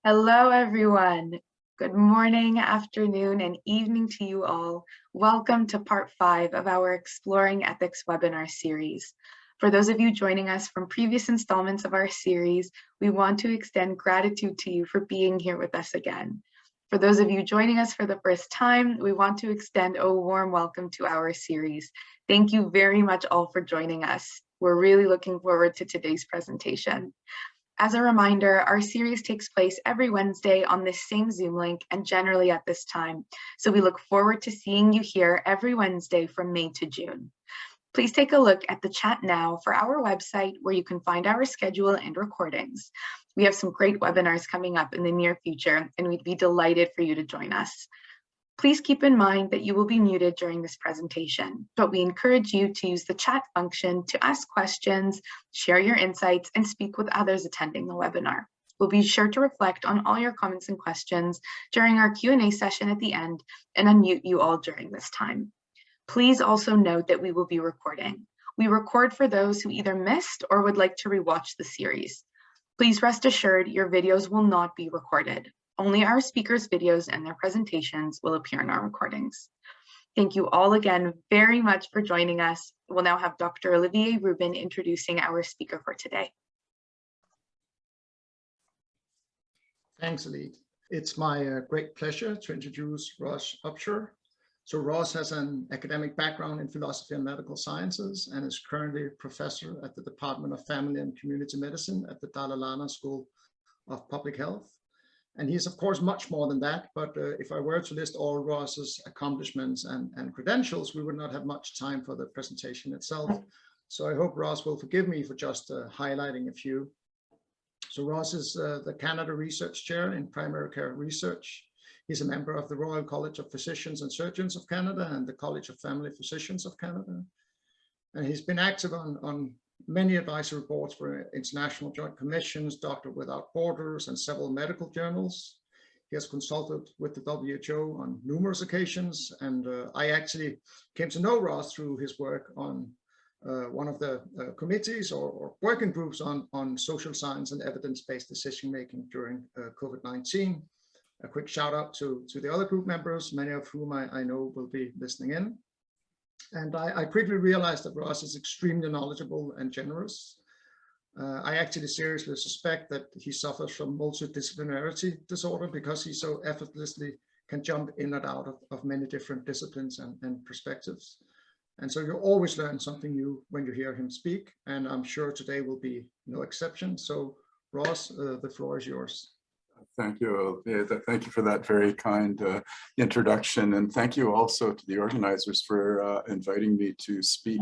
Hello, everyone. Good morning, afternoon, and evening to you all. Welcome to part 5 of our Exploring Ethics webinar series. For those of you joining us from previous installments of our series, we want to extend gratitude to you for being here with us again. For those of you joining us for the first time, we want to extend a warm welcome to our series. Thank you very much all for joining us. We're really looking forward to today's presentation. As a reminder, our series takes place every Wednesday on this same Zoom link and generally at this time. So we look forward to seeing you here every Wednesday from May to June. Please take a look at the chat now for our website where you can find our schedule and recordings. We have some great webinars coming up in the near future, and we'd be delighted for you to join us. Please keep in mind that you will be muted during this presentation, but we encourage you to use the chat function to ask questions, share your insights, and speak with others attending the webinar. We'll be sure to reflect on all your comments and questions during our Q&A session at the end and unmute you all during this time. Please also note that we will be recording. We record for those who either missed or would like to rewatch the series. Please rest assured your videos will not be recorded. Only our speakers' videos and their presentations will appear in our recordings. Thank you all again very much for joining us. We'll now have Dr. Olivier Rubin introducing our speaker for today. Thanks, Ali. It's my great pleasure to introduce Ross Upshur. So Ross has an academic background in philosophy and medical sciences and is currently professor at the Department of Family and Community Medicine at the Dalai Lama School of Public Health. And he's, of course, much more than that. But if I were to list all Ross's accomplishments and credentials, we would not have much time for the presentation itself. So I hope Ross will forgive me for just highlighting a few. So Ross is the Canada Research Chair in Primary Care Research. He's a member of the Royal College of Physicians and Surgeons of Canada and the College of Family Physicians of Canada. And he's been active on many advisory boards for international joint commissions, Doctors Without Borders, and several medical journals. He has consulted with the WHO on numerous occasions, and I actually came to know Ross through his work on one of the committees or working groups on social science and evidence-based decision-making during COVID-19. A quick shout out to the other group members, many of whom I know will be listening in. And I quickly realized that Ross is extremely knowledgeable and generous. I actually seriously suspect that he suffers from multidisciplinarity disorder because he so effortlessly can jump in and out of many different disciplines and perspectives. And so you always learn something new when you hear him speak. And I'm sure today will be no exception. So Ross, the floor is yours. Thank you. Thank you for that very kind introduction. And thank you also to the organizers for inviting me to speak.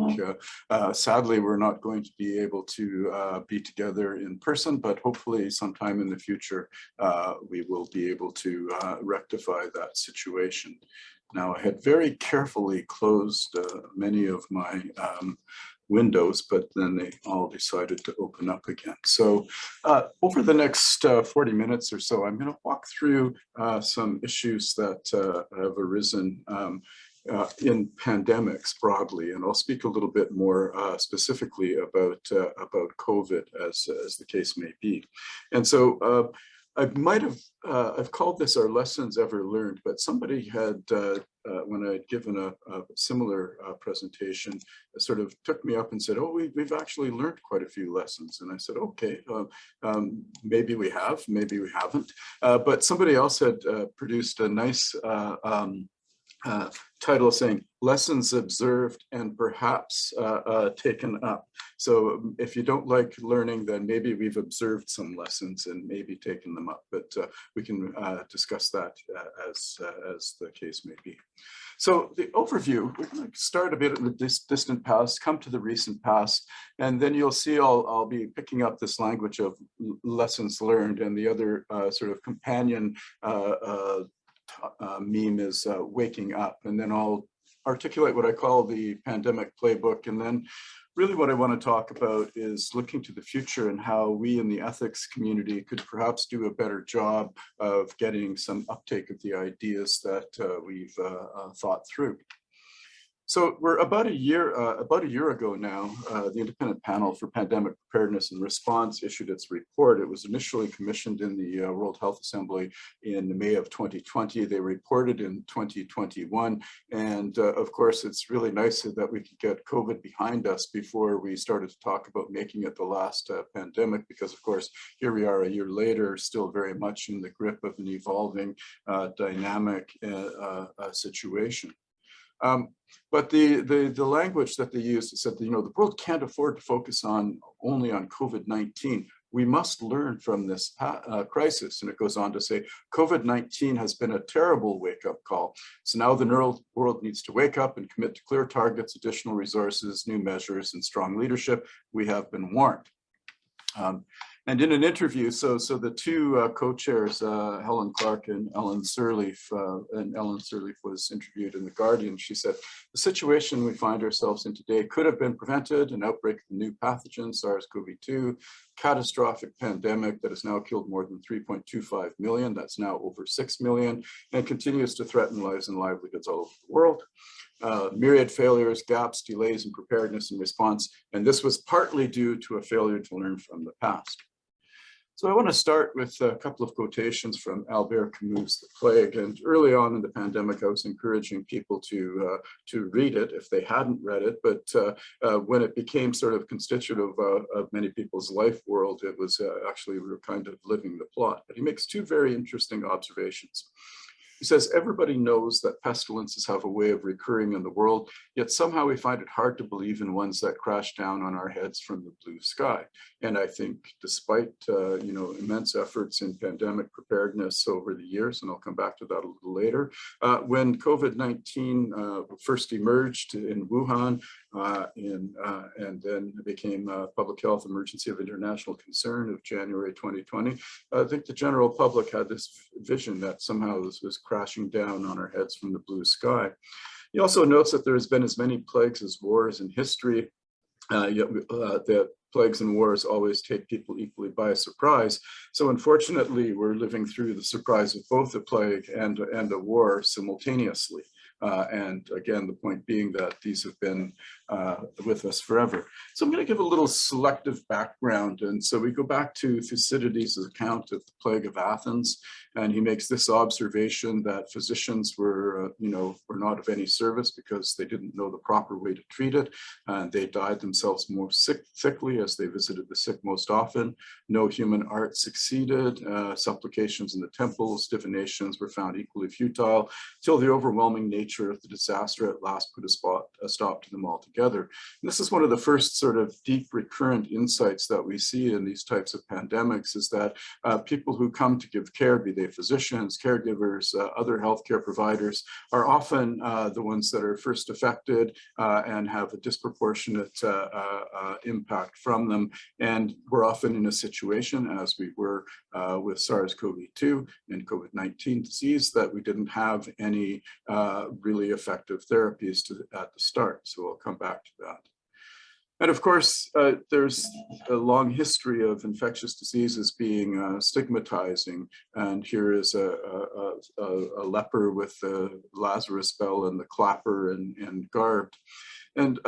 Sadly, we're not going to be able to be together in person, but hopefully sometime in the future, we will be able to rectify that situation. Now, I had very carefully closed many of my windows, but then they all decided to open up again. So over the next 40 minutes or so, I'm going to walk through some issues that have arisen in pandemics broadly, and I'll speak a little bit more specifically about COVID as the case may be. And so I might have, I've called this our lessons ever learned, but somebody had, when I'd given a similar presentation, sort of took me up and said, oh, we've actually learned quite a few lessons. And I said, okay, maybe we have, maybe we haven't. But somebody else had produced a nice title saying, lessons observed and perhaps taken up. So if you don't like learning, then maybe we've observed some lessons and maybe taken them up, but we can discuss that as the case may be. So the overview, we're going to start a bit in the distant past, come to the recent past, and then you'll see I'll be picking up this language of lessons learned, and the other sort of companion meme is waking up, and then I'll articulate what I call the pandemic playbook. And then really what I want to talk about is looking to the future and how we in the ethics community could perhaps do a better job of getting some uptake of the ideas that we've thought through. So we're about a year ago now, the Independent Panel for Pandemic Preparedness and Response issued its report. It was initially commissioned in the World Health Assembly in May of 2020. They reported in 2021. And of course, it's really nice that we could get COVID behind us before we started to talk about making it the last pandemic, because of course, here we are a year later, still very much in the grip of an evolving dynamic situation. But the language that they used said, the world can't afford to focus only on COVID-19. We must learn from this crisis. And it goes on to say, COVID-19 has been a terrible wake-up call. So now the world needs to wake up and commit to clear targets, additional resources, new measures, and strong leadership. We have been warned. And in an interview, so the two co-chairs, Helen Clark and Ellen Sirleaf, was interviewed in The Guardian. She said, the situation we find ourselves in today could have been prevented: an outbreak of a new pathogen, SARS-CoV-2, catastrophic pandemic that has now killed more than 3.25 million. That's now over 6 million, and continues to threaten lives and livelihoods all over the world. Myriad failures, gaps, delays in preparedness and response, and this was partly due to a failure to learn from the past. So I want to start with a couple of quotations from Albert Camus' The Plague. And early on in the pandemic, I was encouraging people to read it if they hadn't read it. But when it became sort of constitutive of many people's life world, it was actually, we were kind of living the plot. But he makes two very interesting observations. He says, everybody knows that pestilences have a way of recurring in the world, yet somehow we find it hard to believe in ones that crash down on our heads from the blue sky. And I think despite immense efforts in pandemic preparedness over the years, and I'll come back to that a little later, when COVID-19 first emerged in Wuhan, and then it became a public health emergency of international concern of January 2020, I think the general public had this vision that somehow this was crashing down on our heads from the blue sky. He also notes that there's been as many plagues as wars in history, yet that plagues and wars always take people equally by surprise. So unfortunately, we're living through the surprise of both a plague and a war simultaneously. And again, the point being that these have been with us forever. So I'm going to give a little selective background. And so we go back to Thucydides' account of the plague of Athens, and he makes this observation that physicians were not of any service because they didn't know the proper way to treat it. And they died themselves more thickly as they visited the sick most often. No human art succeeded. Supplications in the temples, divinations were found equally futile, till the overwhelming nature of the disaster at last put a stop to them altogether. And this is one of the first sort of deep recurrent insights that we see in these types of pandemics, is that people who come to give care, be they physicians, caregivers, other healthcare providers, are often the ones that are first affected and have a disproportionate impact from them. And we're often in a situation, as we were with SARS-CoV-2 and COVID-19 disease, that we didn't have any really effective therapies at the start. So I'll come back to that. And of course, there's a long history of infectious diseases being stigmatizing. And here is a leper with the Lazarus bell and the clapper and garbed. And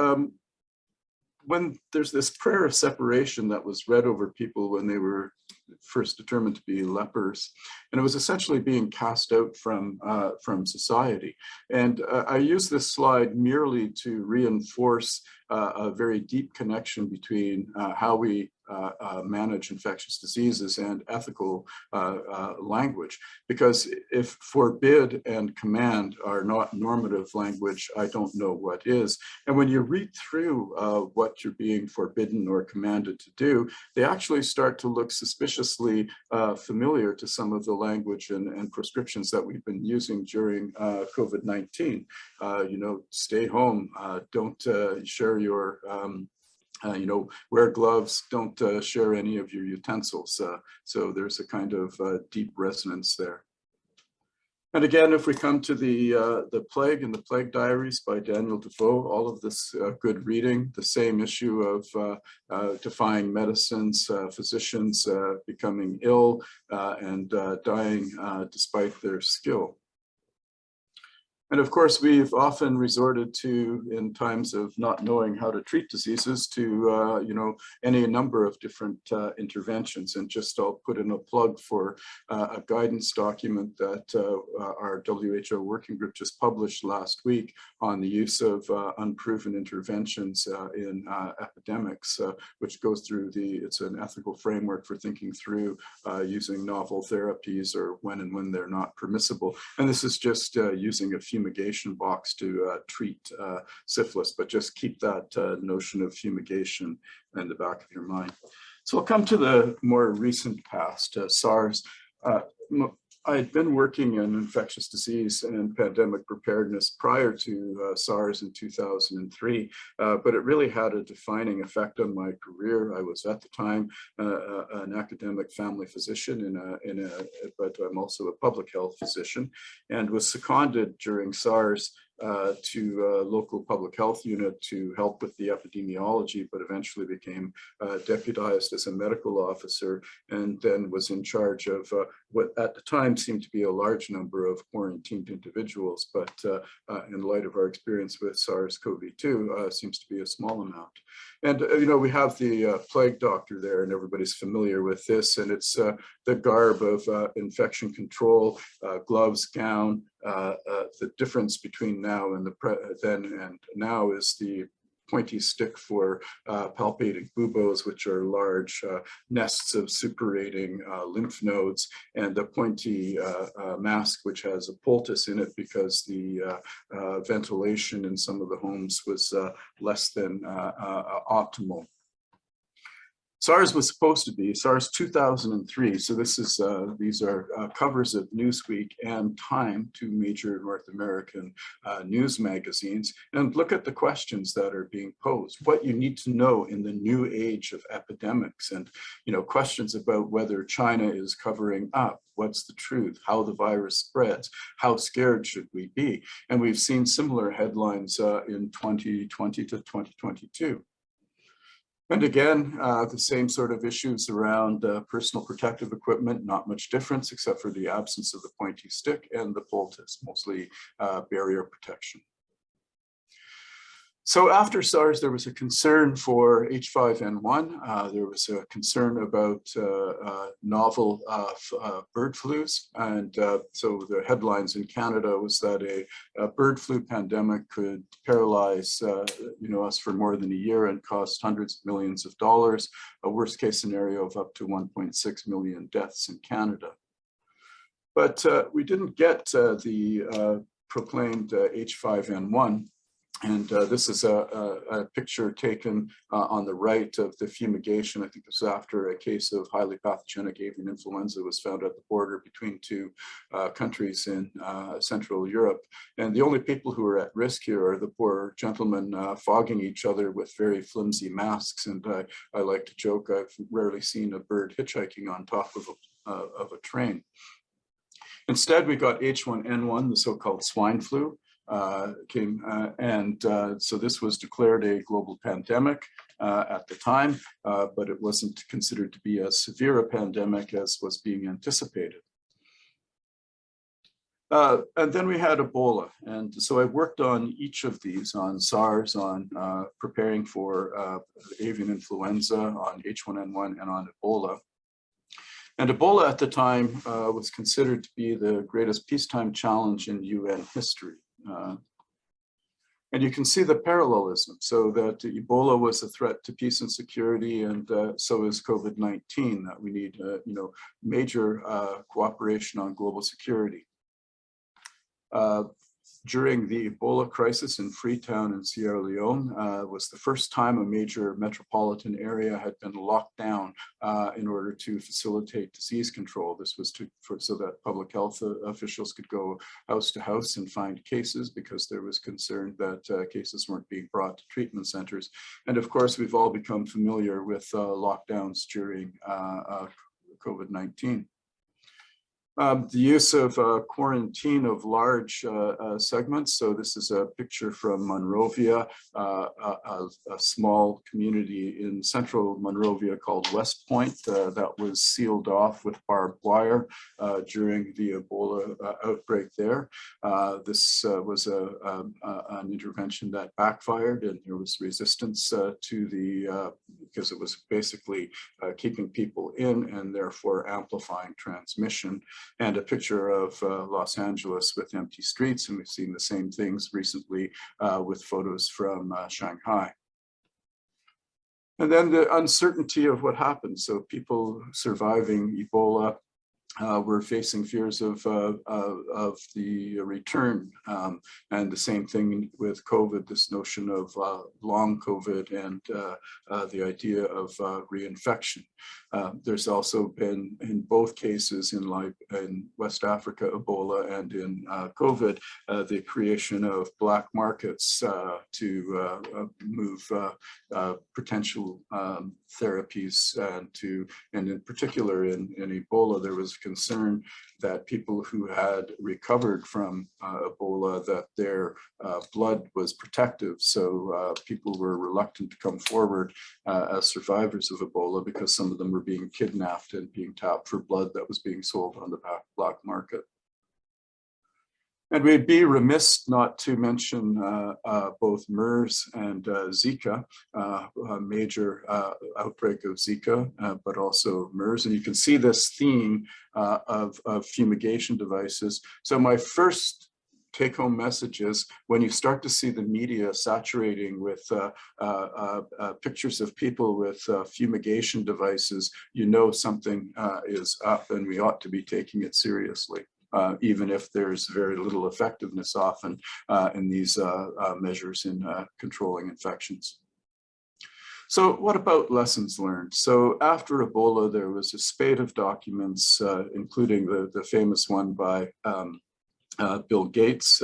when there's this prayer of separation that was read over people when they were first determined to be lepers, and it was essentially being cast out from society. And I use this slide merely to reinforce a very deep connection between how we manage infectious diseases and ethical language. Because if forbid and command are not normative language, I don't know what is. And when you read through what you're being forbidden or commanded to do, they actually start to look suspiciously familiar to some of the language and prescriptions that we've been using during COVID-19. Stay home, don't share your wear gloves, don't share any of your utensils. So there's a kind of deep resonance there. And again, if we come to the Plague and the Plague Diaries by Daniel Defoe, all of this good reading, the same issue of defying medicines, physicians becoming ill and dying despite their skill. And of course, we've often resorted to, in times of not knowing how to treat diseases, to any number of different interventions. And just I'll put in a plug for a guidance document that our WHO working group just published last week on the use of unproven interventions in epidemics, which goes through it's an ethical framework for thinking through using novel therapies, or when they're not permissible. And this is just using a fumigation box to treat syphilis, but just keep that notion of fumigation in the back of your mind. So I'll come to the more recent past, SARS. I had been working in infectious disease and pandemic preparedness prior to SARS in 2003, but it really had a defining effect on my career. I was at the time an academic family physician, but I'm also a public health physician, and was seconded during SARS to a local public health unit to help with the epidemiology, but eventually became deputized as a medical officer, and then was in charge of what at the time seemed to be a large number of quarantined individuals, but in light of our experience with SARS-CoV-2, seems to be a small amount. And we have the plague doctor there, and everybody's familiar with this, and it's the garb of infection control, gloves, gown. The difference between now and then and now is the pointy stick for palpating buboes, which are large nests of suppurating lymph nodes, and the pointy mask, which has a poultice in it because the ventilation in some of the homes was less than optimal. SARS was supposed to be SARS 2003. So this is these are covers of Newsweek and Time, two major North American news magazines. And look at the questions that are being posed. What you need to know in the new age of epidemics, and questions about whether China is covering up. What's the truth? How the virus spreads? How scared should we be? And we've seen similar headlines in 2020 to 2022. And again, the same sort of issues around personal protective equipment, not much difference except for the absence of the pointy stick and the poultice, mostly barrier protection. So after SARS, there was a concern for H5N1. There was a concern about novel bird flus. And so the headlines in Canada was that a bird flu pandemic could paralyze us for more than a year and cost hundreds of millions of dollars, a worst case scenario of up to 1.6 million deaths in Canada. But we didn't get the proclaimed H5N1. And this is a picture taken on the right of the fumigation. I think this was after a case of highly pathogenic avian influenza was found at the border between two countries in Central Europe. And the only people who are at risk here are the poor gentlemen fogging each other with very flimsy masks. And I like to joke, I've rarely seen a bird hitchhiking on top of a train. Instead, we got H1N1, the so-called swine flu. So this was declared a global pandemic at the time, but it wasn't considered to be as severe a pandemic as was being anticipated. And then we had Ebola. And so I worked on each of these, on SARS, on preparing for avian influenza, on H1N1, and on Ebola. And Ebola at the time was considered to be the greatest peacetime challenge in UN history. And you can see the parallelism, so that Ebola was a threat to peace and security, and so is COVID-19, that we need major cooperation on global security. During the Ebola crisis in Freetown in Sierra Leone was the first time a major metropolitan area had been locked down in order to facilitate disease control. This was so that public health officials could go house to house and find cases, because there was concern that cases weren't being brought to treatment centers. And of course, we've all become familiar with lockdowns during COVID-19. The use of quarantine of large segments. So this is a picture from Monrovia, a small community in central Monrovia called West Point that was sealed off with barbed wire during the Ebola outbreak there. This was an intervention that backfired, and there was resistance to the, because it was basically keeping people in and therefore amplifying transmission. And a picture of Los Angeles with empty streets. And we've seen the same things recently with photos from Shanghai. And then the uncertainty of what happens. So people surviving Ebola were facing fears of the return. And the same thing with COVID, this notion of long COVID and the idea of reinfection. There's also been, in both cases in West Africa, Ebola, and in COVID, the creation of black markets to move potential therapies and in particular in Ebola, there was concern that people who had recovered from Ebola, that their blood was protective. So people were reluctant to come forward as survivors of Ebola because some of them were being kidnapped and being tapped for blood that was being sold on the black market. And we'd be remiss not to mention both MERS and Zika, a major outbreak of Zika, but also MERS. And you can see this theme of fumigation devices. So my first take-home message is when you start to see the media saturating with pictures of people with fumigation devices, you know something is up and we ought to be taking it seriously. Even if there's very little effectiveness often in these measures in controlling infections. So what about lessons learned? So after Ebola, there was a spate of documents, including the famous one by Bill Gates,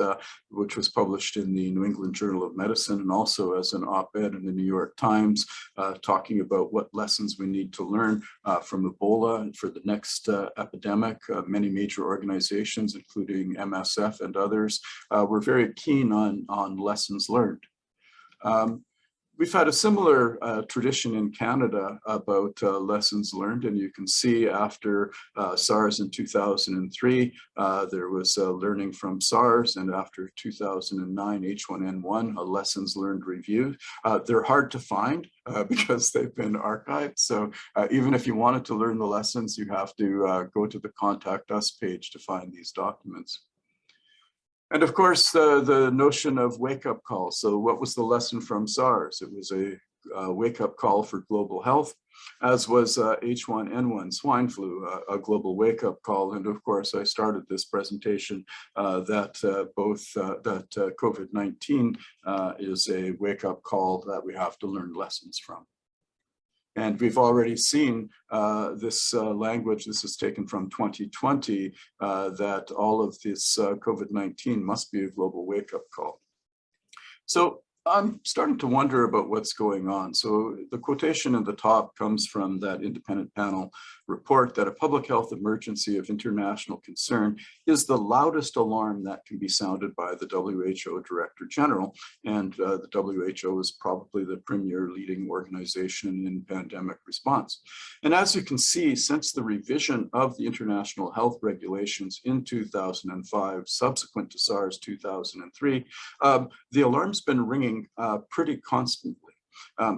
which was published in the New England Journal of Medicine and also as an op-ed in the New York Times, talking about what lessons we need to learn from Ebola and for the next epidemic. Many major organizations, including MSF and others, were very keen on lessons learned. We've had a similar tradition in Canada about lessons learned, and you can see after SARS in 2003, there was learning from SARS, and after 2009 H1N1, a lessons learned review. They're hard to find because they've been archived, so even if you wanted to learn the lessons, you have to go to the Contact Us page to find these documents. And of course, the notion of wake-up call. So what was the lesson from SARS? It was a wake-up call for global health, as was H1N1 swine flu, a global wake-up call. And of course, I started this presentation that COVID-19 is a wake-up call that we have to learn lessons from. And we've already seen this language, this is taken from 2020, that all of this COVID-19 must be a global wake-up call. So I'm starting to wonder about what's going on. So the quotation at the top comes from that independent panel report that a public health emergency of international concern is the loudest alarm that can be sounded by the WHO Director General. And the WHO is probably the premier leading organization in pandemic response. And as you can see, since the revision of the international health regulations in 2005, subsequent to SARS 2003, the alarm's been ringing pretty constantly,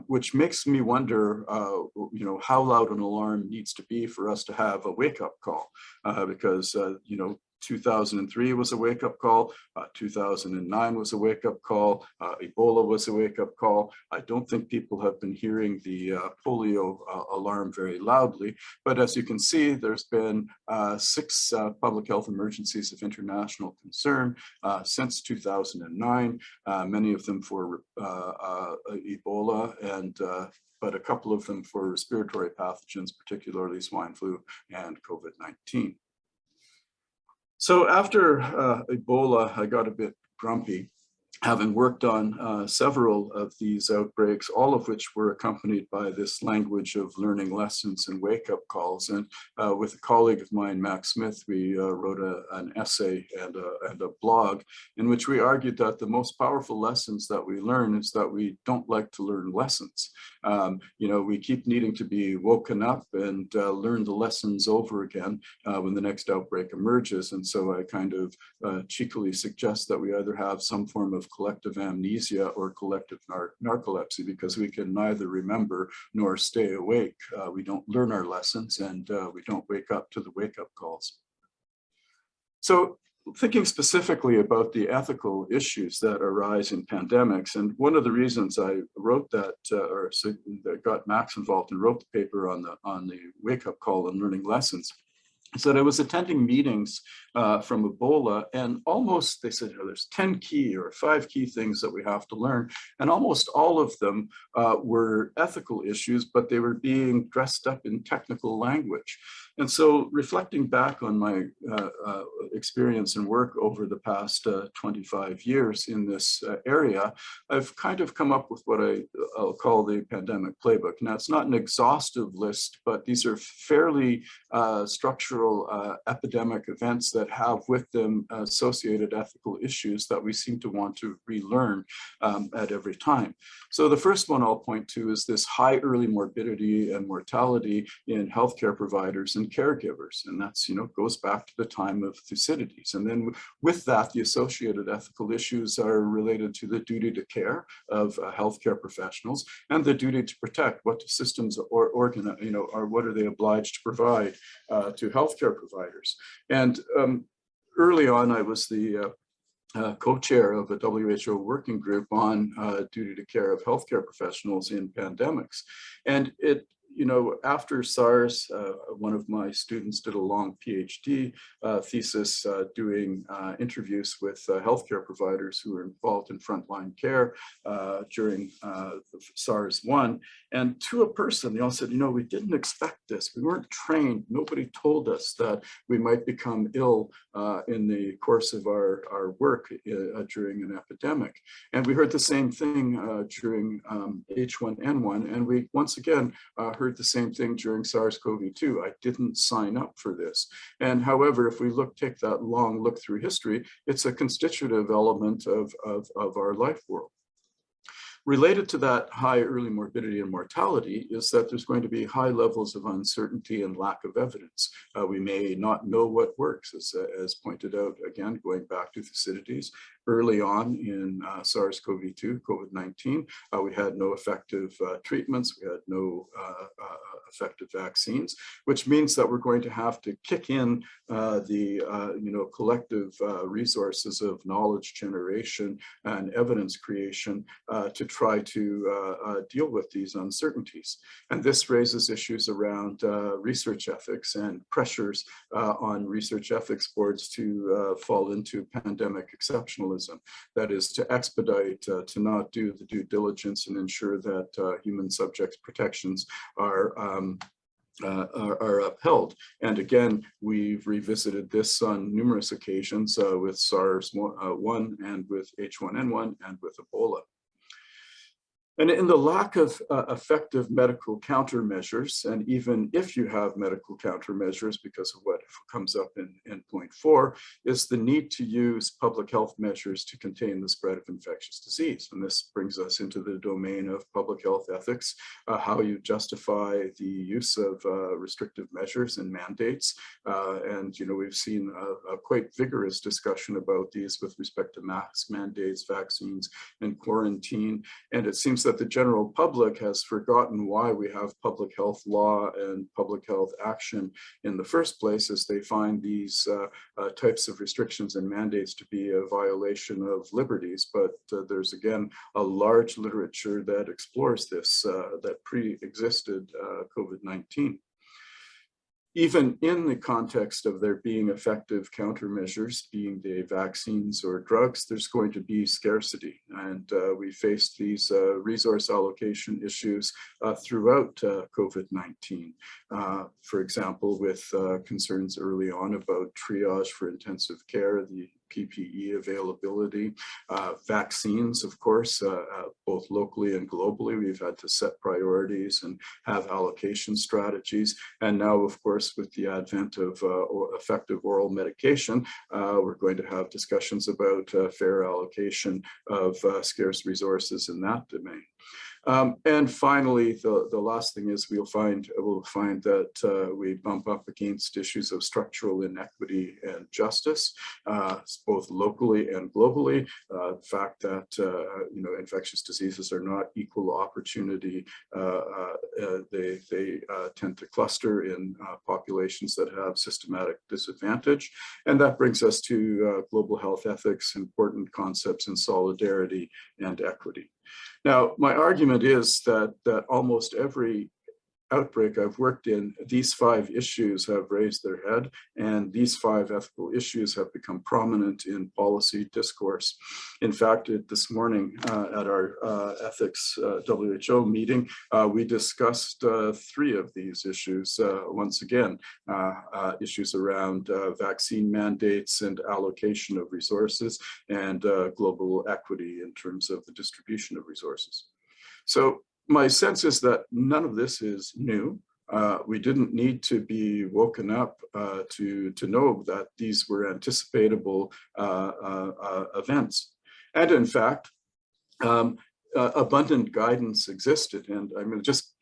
which makes me wonder, how loud an alarm needs to be for us to have a wake-up call, because 2003 was a wake-up call, 2009 was a wake-up call, Ebola was a wake-up call. I don't think people have been hearing the polio alarm very loudly, but as you can see, there's been 6 public health emergencies of international concern since 2009, many of them for Ebola, and but a couple of them for respiratory pathogens, particularly swine flu and COVID-19. So after Ebola, I got a bit grumpy having worked on several of these outbreaks, all of which were accompanied by this language of learning lessons and wake-up calls. And with a colleague of mine, Max Smith, we wrote an essay and a blog in which we argued that the most powerful lessons that we learn is that we don't like to learn lessons. We keep needing to be woken up and learn the lessons over again when the next outbreak emerges. And so I kind of cheekily suggest that we either have some form of collective amnesia or collective narcolepsy, because we can neither remember nor stay awake. We don't learn our lessons, and we don't wake up to the wake-up calls. So thinking specifically about the ethical issues that arise in pandemics, and one of the reasons I wrote that, that got Max involved and wrote the paper on the wake-up call and learning lessons, is that I was attending meetings from Ebola, and almost, they said, there's 10 key or 5 key things that we have to learn. And almost all of them were ethical issues, but they were being dressed up in technical language. And so reflecting back on my experience and work over the past 25 years in this area, I've kind of come up with what I'll call the pandemic playbook. Now, it's not an exhaustive list, but these are fairly structural epidemic events that have with them associated ethical issues that we seem to want to relearn at every time. So the first one I'll point to is this high early morbidity and mortality in healthcare providers and caregivers. And that's, goes back to the time of Thucydides. And then with that, the associated ethical issues are related to the duty to care of healthcare professionals and the duty to protect. What systems or what are they obliged to provide to healthcare providers? And early on, I was the co-chair of a WHO working group on duty to care of healthcare professionals in pandemics. And after SARS, one of my students did a long PhD thesis doing interviews with healthcare providers who were involved in frontline care during SARS-1. And to a person, they all said, we didn't expect this. We weren't trained. Nobody told us that we might become ill in the course of our work during an epidemic. And we heard the same thing during H1N1. And we, once again, heard the same thing during SARS-CoV-2. I didn't sign up for this. And however, if we take that long look through history, it's a constitutive element of our life world. Related to that high early morbidity and mortality is that there's going to be high levels of uncertainty and lack of evidence. We may not know what works, as pointed out, again, going back to Thucydides. Early on in SARS-CoV-2, COVID-19, we had no effective treatments, we had no effective vaccines, which means that we're going to have to kick in the collective resources of knowledge generation and evidence creation to try to deal with these uncertainties. And this raises issues around research ethics and pressures on research ethics boards to fall into pandemic exceptionalism. That is, to expedite, to not do the due diligence and ensure that human subjects protections are upheld. And again, we've revisited this on numerous occasions with SARS-1 and with H1N1 and with Ebola. And in the lack of effective medical countermeasures, and even if you have medical countermeasures, because of what comes up in point 4, is the need to use public health measures to contain the spread of infectious disease. And this brings us into the domain of public health ethics, how you justify the use of restrictive measures and mandates. And we've seen a quite vigorous discussion about these with respect to mask mandates, vaccines, and quarantine. And it seems that the general public has forgotten why we have public health law and public health action in the first place, as they find these types of restrictions and mandates to be a violation of liberties. But there's again a large literature that explores this that pre-existed COVID-19. Even in the context of there being effective countermeasures, being they vaccines or drugs, there's going to be scarcity. And we faced these resource allocation issues throughout COVID-19. For example, with concerns early on about triage for intensive care, the PPE availability, vaccines, of course, both locally and globally. We've had to set priorities and have allocation strategies. And now, of course, with the advent of effective oral medication, we're going to have discussions about fair allocation of scarce resources in that domain. And finally, the last thing is we'll find that we bump up against issues of structural inequity and justice, both locally and globally. The fact that infectious diseases are not equal opportunity, they tend to cluster in populations that have systematic disadvantage, and that brings us to global health ethics, important concepts in solidarity and equity. Now, my argument is that almost every outbreak I've worked in, these 5 issues have raised their head, and these 5 ethical issues have become prominent in policy discourse. In fact, this morning at our ethics WHO meeting, we discussed 3 of these issues. Once again, issues around vaccine mandates and allocation of resources, and global equity in terms of the distribution of resources. So my sense is that none of this is new. We didn't need to be woken up to know that these were anticipatable events. And in fact, abundant guidance existed. And I'm going to just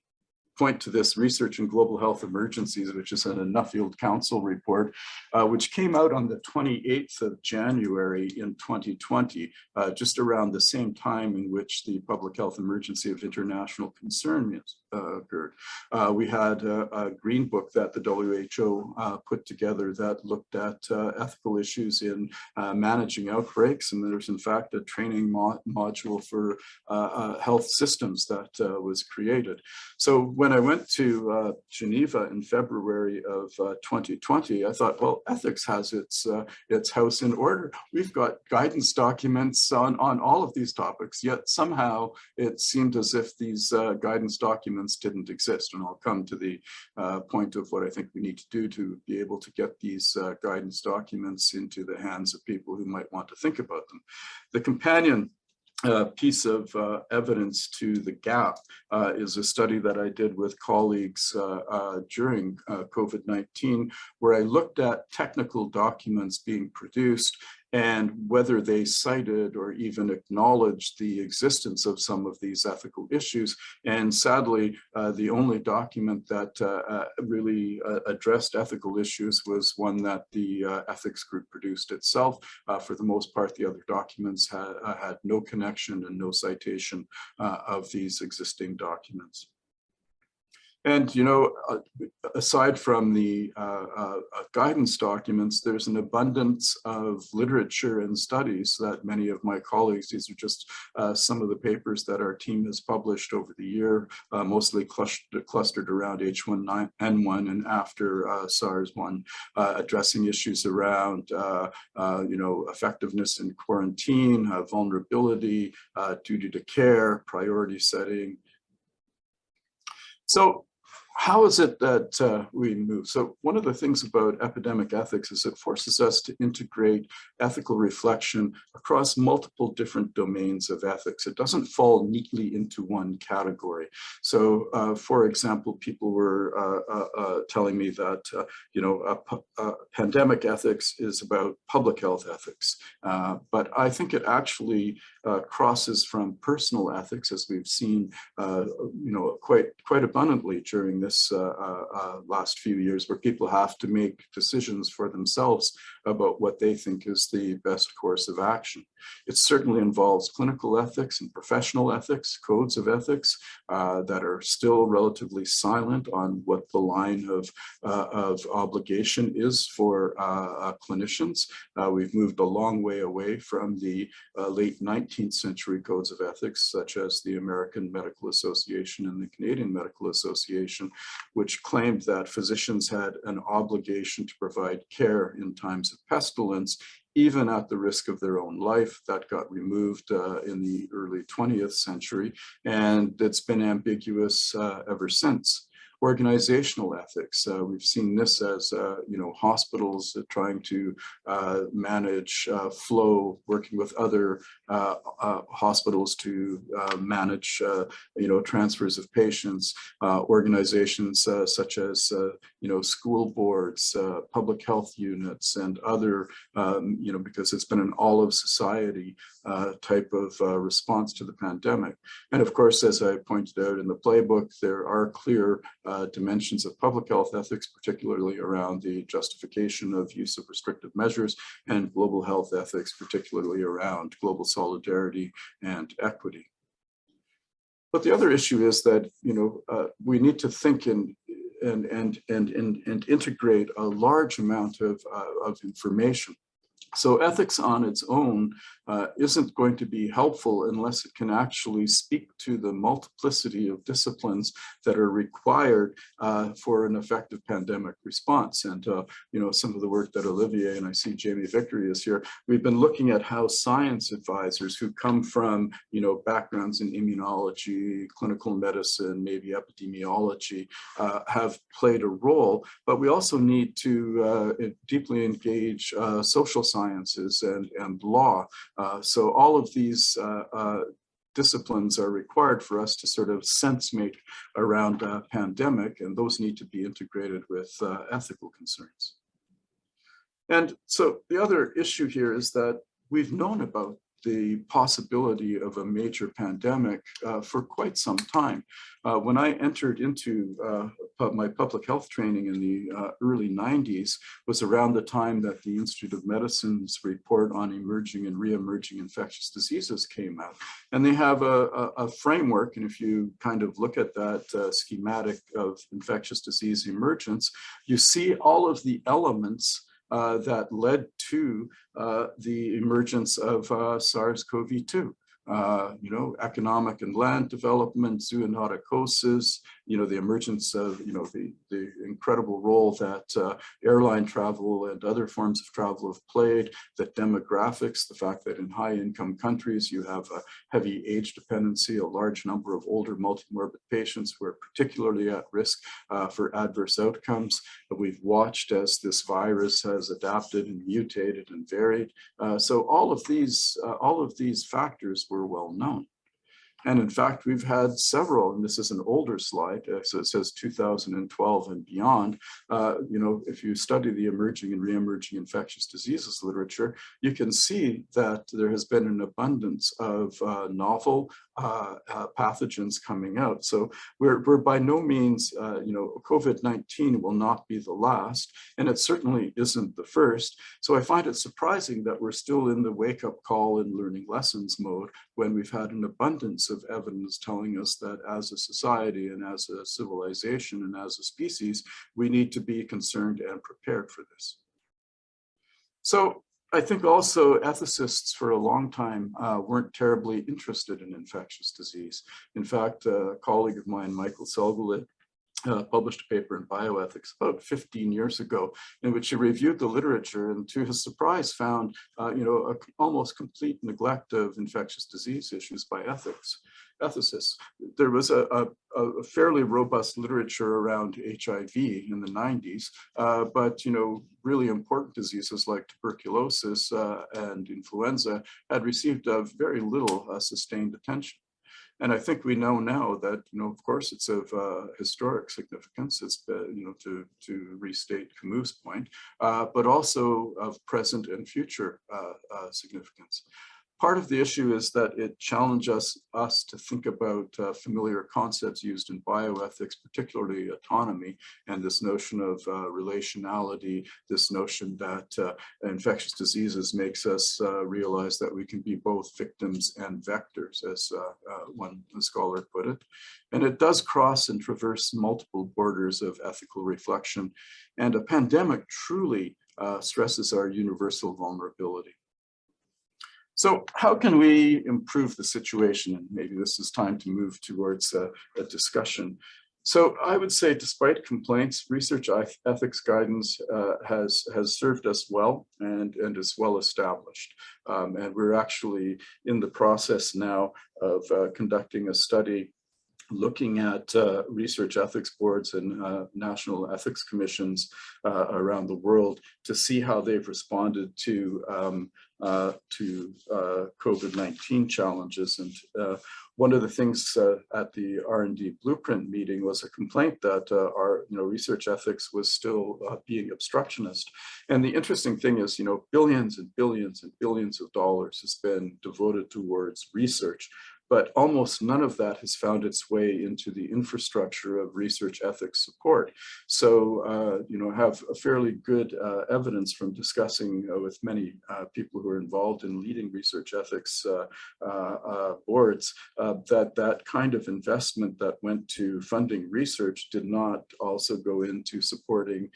point to this Research in Global Health Emergencies, which is an Nuffield Council report, which came out on the 28th of January in 2020, just around the same time in which the public health emergency of international concern occurred. We had a green book that the WHO put together that looked at ethical issues in managing outbreaks, and there's in fact a training module for health systems that was created. So when I went to Geneva in February of 2020, I thought, well, ethics has its house in order. We've got guidance documents on all of these topics, yet somehow it seemed as if these guidance documents didn't exist. And I'll come to the point of what I think we need to do to be able to get these guidance documents into the hands of people who might want to think about them. The companion piece of evidence to the gap is a study that I did with colleagues during COVID-19, where I looked at technical documents being produced and whether they cited or even acknowledged the existence of some of these ethical issues. And sadly, the only document that really addressed ethical issues was one that the ethics group produced itself. For the most part, the other documents had no connection and no citation of these existing documents. And, you know, aside from the guidance documents, there's an abundance of literature and studies that many of my colleagues, these are just some of the papers that our team has published over the year, mostly clustered around H1N1 and after SARS-1, addressing issues around, you know, effectiveness in quarantine, vulnerability, duty to care, priority setting. So how is it that we move? So one of the things about epidemic ethics is it forces us to integrate ethical reflection across multiple different domains of ethics. It doesn't fall neatly into one category. So for example, people were telling me that, you know, pandemic ethics is about public health ethics. But I think it actually crosses from personal ethics, as we've seen, you know, quite abundantly during this last few years, where people have to make decisions for themselves about what they think is the best course of action. It certainly involves clinical ethics and professional ethics, codes of ethics that are still relatively silent on what the line of obligation is for clinicians. We've moved a long way away from the late 19th century codes of ethics, such as the American Medical Association and the Canadian Medical Association, which claimed that physicians had an obligation to provide care in times of pestilence, even at the risk of their own life. That got removed in the early 20th century, and it's been ambiguous ever since. Organizational ethics. We've seen this as, hospitals trying to manage flow, working with other hospitals to manage, transfers of patients, organizations such as, school boards, public health units, and other, because it's been an all of society type of response to the pandemic. And of course, as I pointed out in the playbook, there are clear dimensions of public health ethics, particularly around the justification of use of restrictive measures, and global health ethics, particularly around global solidarity and equity. But the other issue is that, we need to think and integrate a large amount of information. So ethics on its own isn't going to be helpful unless it can actually speak to the multiplicity of disciplines that are required for an effective pandemic response. And, some of the work that Olivier, and I see Jamie Victory is here, we've been looking at how science advisors who come from, backgrounds in immunology, clinical medicine, maybe epidemiology, have played a role, but we also need to deeply engage social sciences and law. So all of these disciplines are required for us to sort of sense make around a pandemic, and those need to be integrated with ethical concerns. And so the other issue here is that we've known about the possibility of a major pandemic for quite some time. When I entered into my public health training in the early 90s was around the time that the Institute of Medicine's report on emerging and re-emerging infectious diseases came out. And they have a framework, and if you kind of look at that schematic of infectious disease emergence, you see all of the elements that led to the emergence of SARS-CoV-2. Economic and land development, zoonoticosis, the emergence of, the incredible role that airline travel and other forms of travel have played, the demographics, the fact that in high income countries, you have a heavy age dependency, a large number of older multimorbid patients who are particularly at risk for adverse outcomes. We've watched as this virus has adapted and mutated and varied. So all of these factors were well known. And in fact, we've had several, and this is an older slide, so it says 2012 and beyond. If you study the emerging and re-emerging infectious diseases literature, you can see that there has been an abundance of novel pathogens coming out. So we're by no means, COVID-19 will not be the last, and it certainly isn't the first. So I find it surprising that we're still in the wake-up call and learning lessons mode when we've had an abundance of evidence telling us that as a society and as a civilization and as a species, we need to be concerned and prepared for this. So I think also ethicists for a long time weren't terribly interested in infectious disease. In fact, a colleague of mine, Michael Selgolid, published a paper in bioethics about 15 years ago in which he reviewed the literature and to his surprise found almost complete neglect of infectious disease issues by ethicists. There was a fairly robust literature around HIV in the 90s, but really important diseases like tuberculosis and influenza had received very little sustained attention. And I think we know now that, of course, it's of historic significance. It's, to restate Camus' point, but also of present and future significance. Part of the issue is that it challenges us to think about familiar concepts used in bioethics, particularly autonomy, and this notion of relationality, this notion that infectious diseases makes us realize that we can be both victims and vectors, as one scholar put it. And it does cross and traverse multiple borders of ethical reflection. And a pandemic truly stresses our universal vulnerability. So how can we improve the situation? And maybe this is time to move towards a discussion. So I would say, despite complaints, research ethics guidance has served us well and is well established. And we're actually in the process now of conducting a study looking at research ethics boards and national ethics commissions around the world to see how they've responded to COVID-19 challenges. And one of the things at the R&D Blueprint meeting was a complaint that our research ethics was still being obstructionist. And the interesting thing is, billions and billions and billions of dollars has been devoted towards research, but almost none of that has found its way into the infrastructure of research ethics support. So, have a fairly good evidence from discussing with many people who are involved in leading research ethics boards that kind of investment that went to funding research did not also go into supporting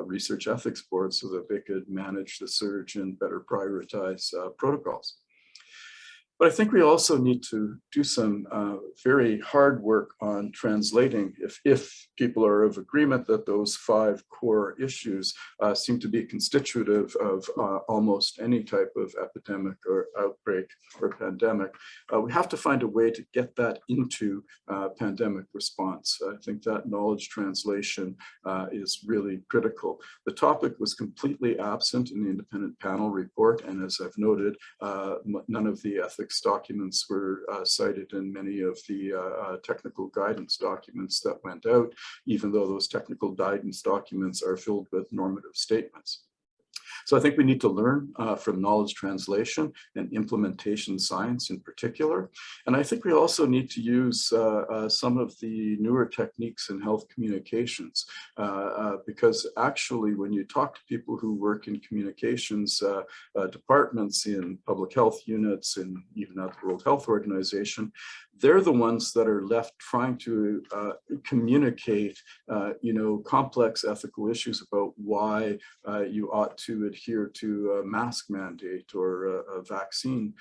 research ethics boards so that they could manage the surge and better prioritize protocols. But I think we also need to do some very hard work on translating, if people are of agreement that those 5 core issues seem to be constitutive of almost any type of epidemic or outbreak or pandemic. We have to find a way to get that into pandemic response. I think that knowledge translation is really critical. The topic was completely absent in the independent panel report, and as I've noted, none of the ethics documents were cited in many of the technical guidance documents that went out, even though those technical guidance documents are filled with normative statements. So I think we need to learn from knowledge translation and implementation science in particular. And I think we also need to use some of the newer techniques in health communications, because actually when you talk to people who work in communications departments in public health units and even at the World Health Organization, they're the ones that are left trying to communicate, complex ethical issues about why you ought to adhere to a mask mandate or a vaccine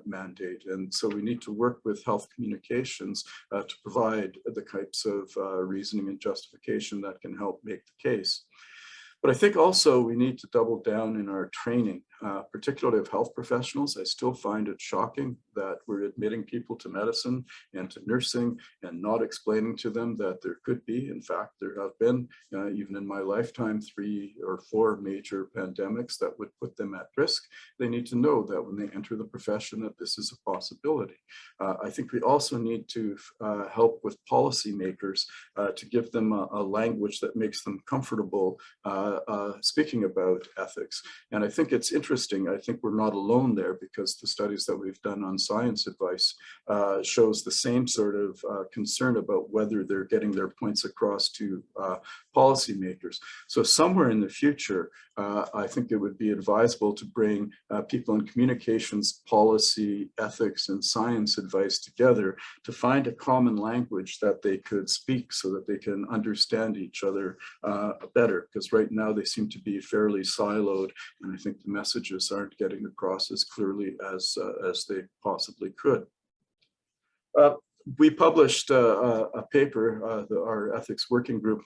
mandate. And so we need to work with health communications to provide the types of reasoning and justification that can help make the case. But I think also we need to double down in our training, particularly of health professionals. I still find it shocking that we're admitting people to medicine and to nursing and not explaining to them that there could be, in fact, there have been, even in my lifetime, 3 or 4 major pandemics that would put them at risk. They need to know that when they enter the profession that this is a possibility. I think we also need to help with policymakers to give them a language that makes them comfortable speaking about ethics. And I think it's interesting, I think we're not alone there, because the studies that we've done on science advice shows the same sort of concern about whether they're getting their points across to policymakers. So somewhere in the future, I think it would be advisable to bring people in communications, policy, ethics, and science advice together to find a common language that they could speak so that they can understand each other better, because right now they seem to be fairly siloed, and I think the messages aren't getting across as clearly as they possibly could. We published a paper, our ethics working group,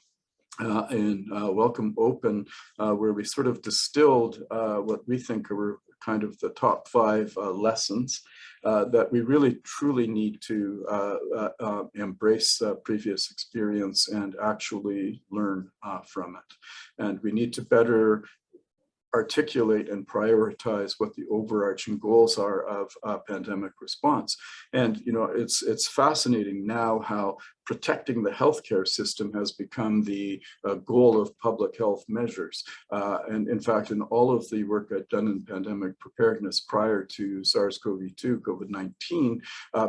in Welcome Open, where we sort of distilled what we think are kind of the top 5 lessons that we really truly need to embrace previous experience and actually learn from it. And we need to better articulate and prioritize what the overarching goals are of pandemic response. And it's fascinating now how protecting the healthcare system has become the goal of public health measures. And in fact, in all of the work I've done in pandemic preparedness prior to SARS-CoV-2, COVID-19,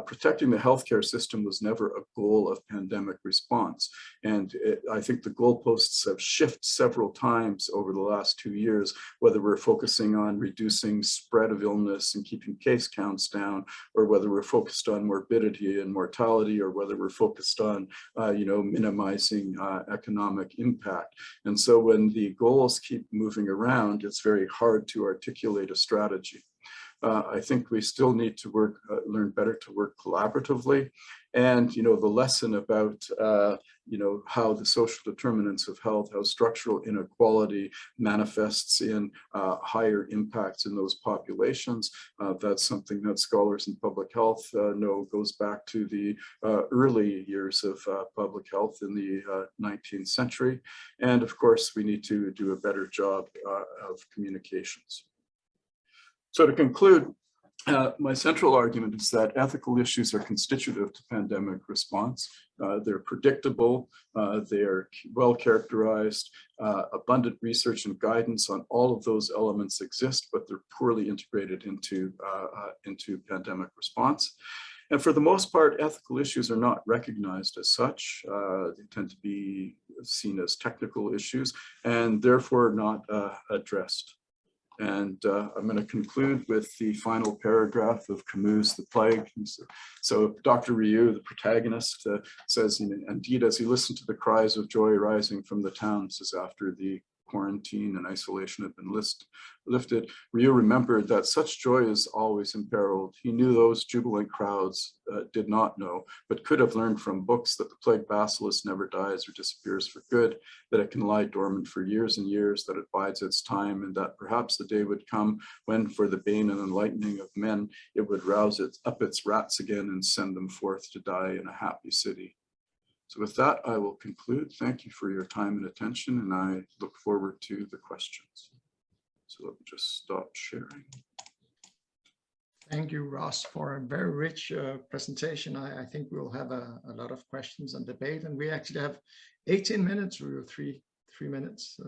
protecting the healthcare system was never a goal of pandemic response. And I think the goalposts have shifted several times over the last 2 years, whether we're focusing on reducing spread of illness and keeping case counts down, or whether we're focused on morbidity and mortality, or whether we're focused on minimizing economic impact. And so when the goals keep moving around, it's very hard to articulate a strategy. I think we still need to learn better to work collaboratively. And, the lesson about, how the social determinants of health, how structural inequality manifests in higher impacts in those populations. That's something that scholars in public health know goes back to the early years of public health in the 19th century. And of course, we need to do a better job of communications. So to conclude, my central argument is that ethical issues are constitutive to pandemic response. They're predictable, they're well characterized, abundant research and guidance on all of those elements exist, but they're poorly integrated into pandemic response. And for the most part, ethical issues are not recognized as such. They tend to be seen as technical issues and therefore not addressed. And I'm going to conclude with the final paragraph of Camus' The Plague. So Dr. Ryu, the protagonist, says, indeed, as he listened to the cries of joy rising from the town, says after the quarantine and isolation had been lifted, Ryu remembered that such joy is always imperiled. He knew those jubilant crowds did not know, but could have learned from books that the plague bacillus never dies or disappears for good, that it can lie dormant for years and years, that it bides its time, and that perhaps the day would come when, for the bane and enlightening of men, it would rouse up its rats again and send them forth to die in a happy city. So with that, I will conclude. Thank you for your time and attention, and I look forward to the questions. So let me just stop sharing. Thank you, Ross, for a very rich presentation. I think we'll have a lot of questions and debate, and we actually have 18 minutes. We were three minutes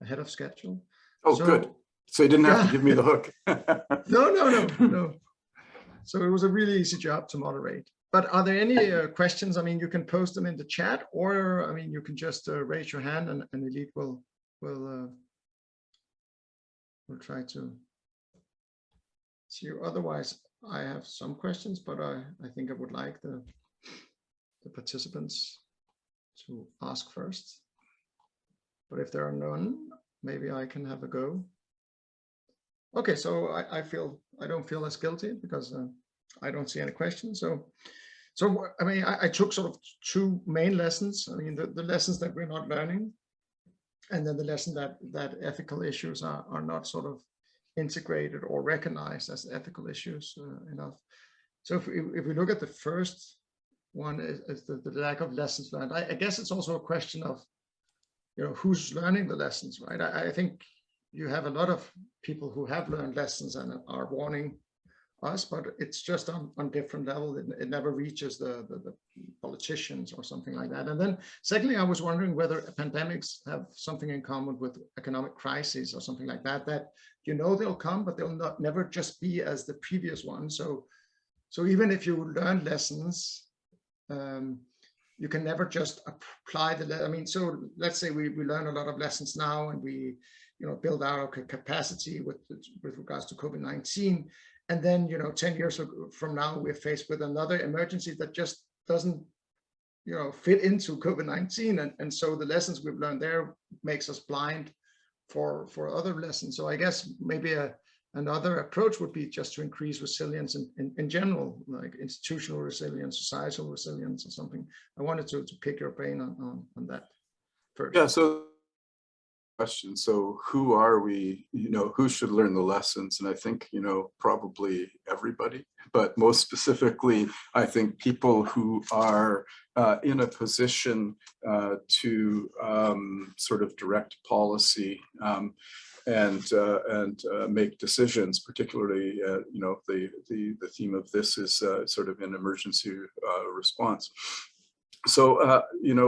ahead of schedule. Oh, so, good. So you didn't have to give me the hook. No. So it was a really easy job to moderate. But are there any questions? I mean, you can post them in the chat, or I mean, you can just raise your hand, and Elite will try to see you. Otherwise, I have some questions, but I think I would like the participants to ask first. But if there are none, maybe I can have a go. Okay, so I don't feel as guilty because I don't see any questions. So I mean, I took sort of two main lessons. I mean, the lessons that we're not learning, and then the lesson that ethical issues are not sort of integrated or recognized as ethical issues enough. So if we look at the first one, is the lack of lessons learned. I guess it's also a question of, who's learning the lessons, right? I think you have a lot of people who have learned lessons and are warning us, but it's just on different level. It never reaches the politicians or something like that. And then secondly, I was wondering whether pandemics have something in common with economic crises or something like that, they'll come, but they'll never just be as the previous one. So even if you learn lessons, you can never just apply so let's say we learn a lot of lessons now, and we build our capacity with regards to COVID-19. And then, 10 years from now, we're faced with another emergency that just doesn't, fit into COVID-19. And so the lessons we've learned there makes us blind for other lessons. So I guess maybe another approach would be just to increase resilience in general, like institutional resilience, societal resilience or something. I wanted to pick your brain on that first. Yeah, so question. So who are we, who should learn the lessons? And I think, probably everybody, but most specifically, I think people who are in a position to sort of direct policy and make decisions, particularly, the theme of this is sort of an emergency response. So,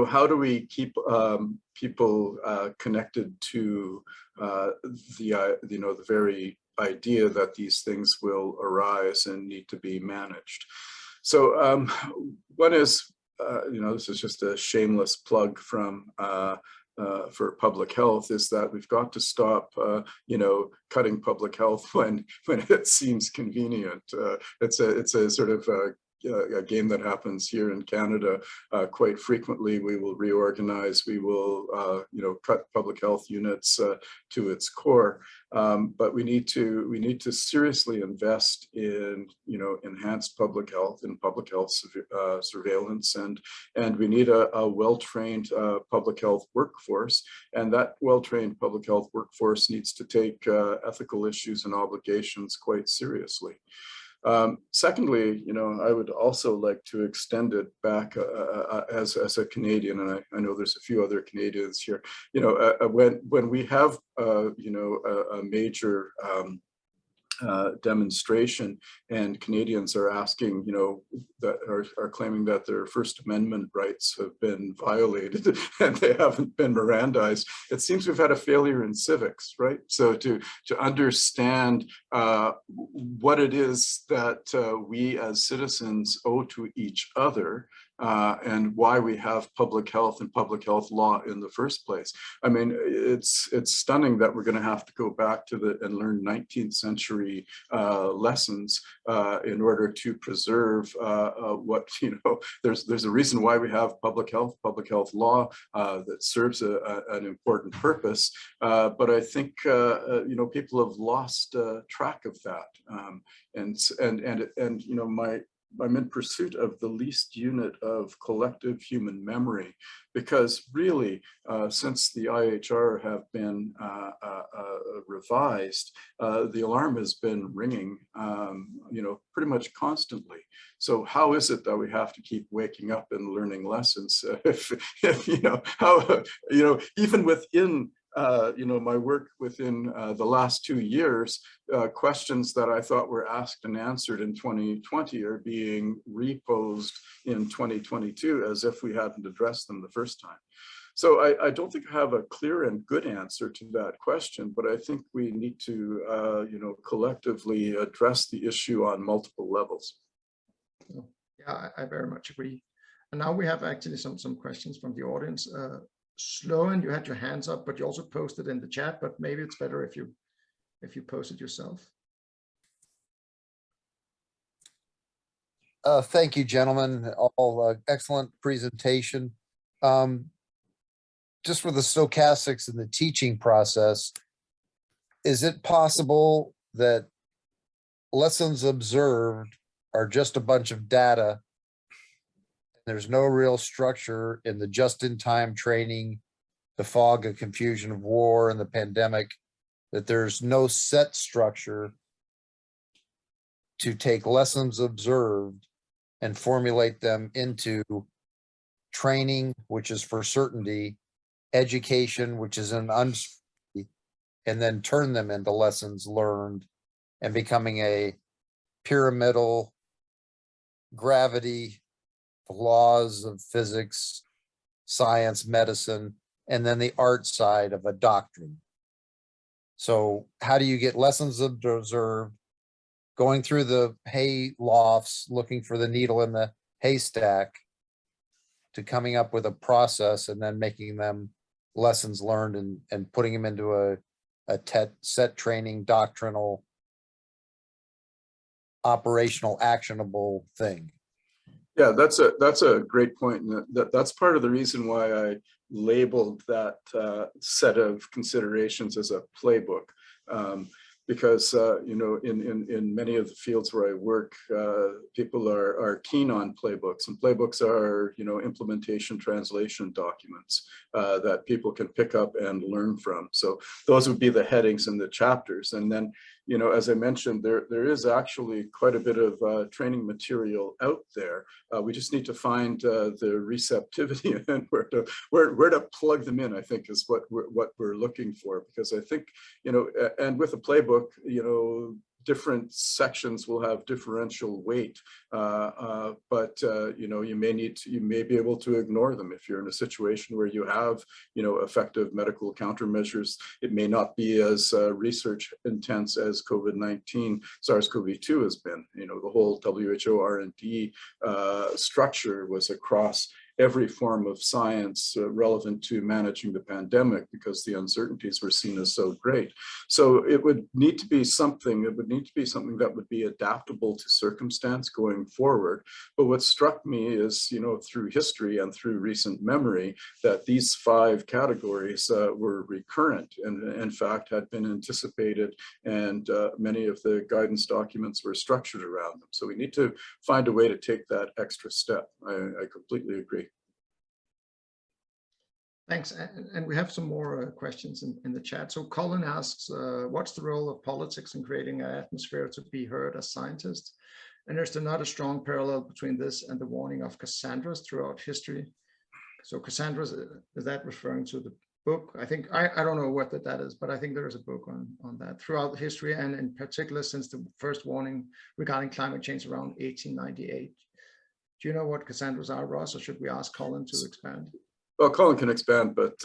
how do we keep people connected to the very idea that these things will arise and need to be managed? So one is, this is just a shameless plug from for public health, is that we've got to stop, cutting public health when it seems convenient. It's a sort of a game that happens here in Canada quite frequently. We will reorganize, we will cut public health units to its core. But we need to seriously invest in enhanced public health and public health surveillance, and we need a well-trained public health workforce, and that well-trained public health workforce needs to take ethical issues and obligations quite seriously. Secondly, I would also like to extend it back as a Canadian, and I know there's a few other Canadians here. When we have a major demonstration, and Canadians are asking, that are claiming that their First Amendment rights have been violated and they haven't been Mirandized. It seems we've had a failure in civics, right? So to understand what it is that we as citizens owe to each other, and why we have public health and public health law in the first place. I mean, it's stunning that we're going to have to go back to and learn 19th century lessons in order to preserve what, there's a reason why we have public health law that serves an important purpose. But I think, people have lost track of that. I'm in pursuit of the least unit of collective human memory, because really, since the IHR have been revised, the alarm has been ringing, pretty much constantly. So how is it that we have to keep waking up and learning lessons? If even within my work within the last 2 years, questions that I thought were asked and answered in 2020 are being reposed in 2022 as if we hadn't addressed them the first time. So I don't think I have a clear and good answer to that question, but I think we need to, collectively address the issue on multiple levels. Yeah, I very much agree. And now we have actually some questions from the audience. Sloan, you had your hands up, but you also posted in the chat, but maybe it's better if you post it yourself. Thank you, gentlemen. All excellent presentation. Just for the stochastics in the teaching process, is it possible that lessons observed are just a bunch of data? There's no real structure in the just-in-time training, the fog and confusion of war and the pandemic, that there's no set structure to take lessons observed and formulate them into training, which is for certainty, education, which is an uncertainty, and then turn them into lessons learned and becoming a pyramidal gravity, laws of physics, science, medicine, and then the art side of a doctrine. So how do you get lessons observed, going through the hay lofts, looking for the needle in the haystack, to coming up with a process and then making them lessons learned and putting them into a set training, doctrinal, operational, actionable thing? Yeah, that's a great point, and that's part of the reason why I labeled that set of considerations as a playbook, because in many of the fields where I work, people are keen on playbooks, and playbooks are implementation translation documents that people can pick up and learn from. So those would be the headings and the chapters, and then as I mentioned, there is actually quite a bit of training material out there. We just need to find the receptivity and where to plug them in, I think, is what we're looking for. Because I think, and with a playbook, different sections will have differential weight, but you may be able to ignore them if you're in a situation where you have effective medical countermeasures. It may not be as research intense as COVID-19, SARS-CoV-2 has been. The whole WHO R&D structure was across every form of science relevant to managing the pandemic, because the uncertainties were seen as so great. So it would need to be something, that would be adaptable to circumstance going forward. But what struck me is, through history and through recent memory, that these 5 categories were recurrent and in fact had been anticipated, and many of the guidance documents were structured around them. So we need to find a way to take that extra step. I completely agree. Thanks. And we have some more questions in the chat. So Colin asks, what's the role of politics in creating an atmosphere to be heard as scientists? And is there not a strong parallel between this and the warning of Cassandras throughout history? So Cassandras, is that referring to the book? I think, I don't know what that is, but I think there is a book on that throughout history, and in particular since the first warning regarding climate change around 1898. Do you know what Cassandras are, Ross, or should we ask Colin to expand? Well, Colin can expand, but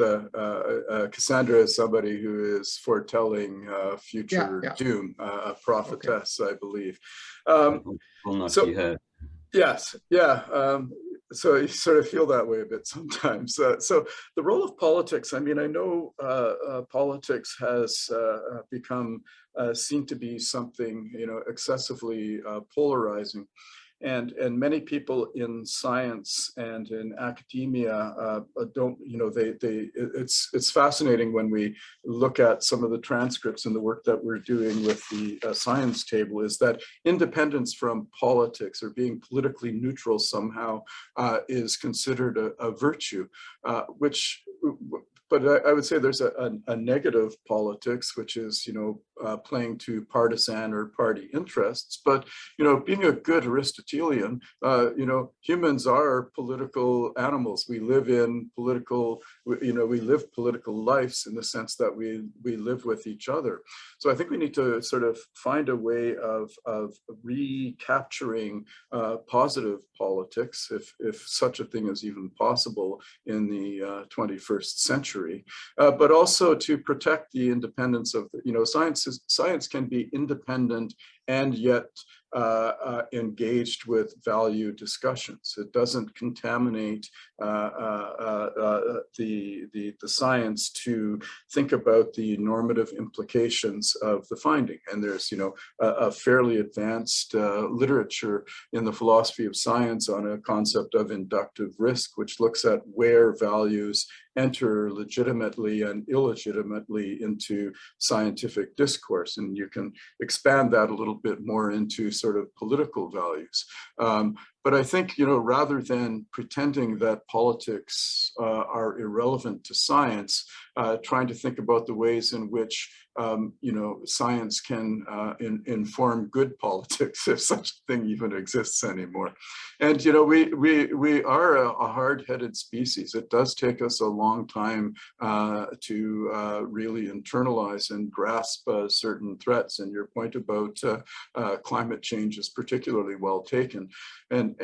Cassandra is somebody who is foretelling future doom, a prophetess, okay. I believe. Will not be heard. Yes, yeah. So you sort of feel that way a bit sometimes. So the role of politics, I mean, I know politics has become seen to be something, excessively polarizing. And many people in science and in academia don't, it's fascinating when we look at some of the transcripts and the work that we're doing with the science table, is that independence from politics, or being politically neutral somehow, is considered a virtue, but I would say there's a negative politics, which is, playing to partisan or party interests. But, being a good Aristotelian, humans are political animals. We live in political, we live political lives in the sense that we live with each other. So I think we need to sort of find a way of recapturing positive politics, if such a thing is even possible in the 21st century, but also to protect the independence of science can be independent and yet engaged with value discussions. It doesn't contaminate the science to think about the normative implications of the finding. And there's, a fairly advanced literature in the philosophy of science on a concept of inductive risk, which looks at where values enter legitimately and illegitimately into scientific discourse. And you can expand that a little bit more into sort of political values. But I think, rather than pretending that politics are irrelevant to science, trying to think about the ways in which, science can inform good politics, if such a thing even exists anymore. And, we are a hard-headed species. It does take us a long time to really internalize and grasp certain threats. And your point about climate change is particularly well taken. And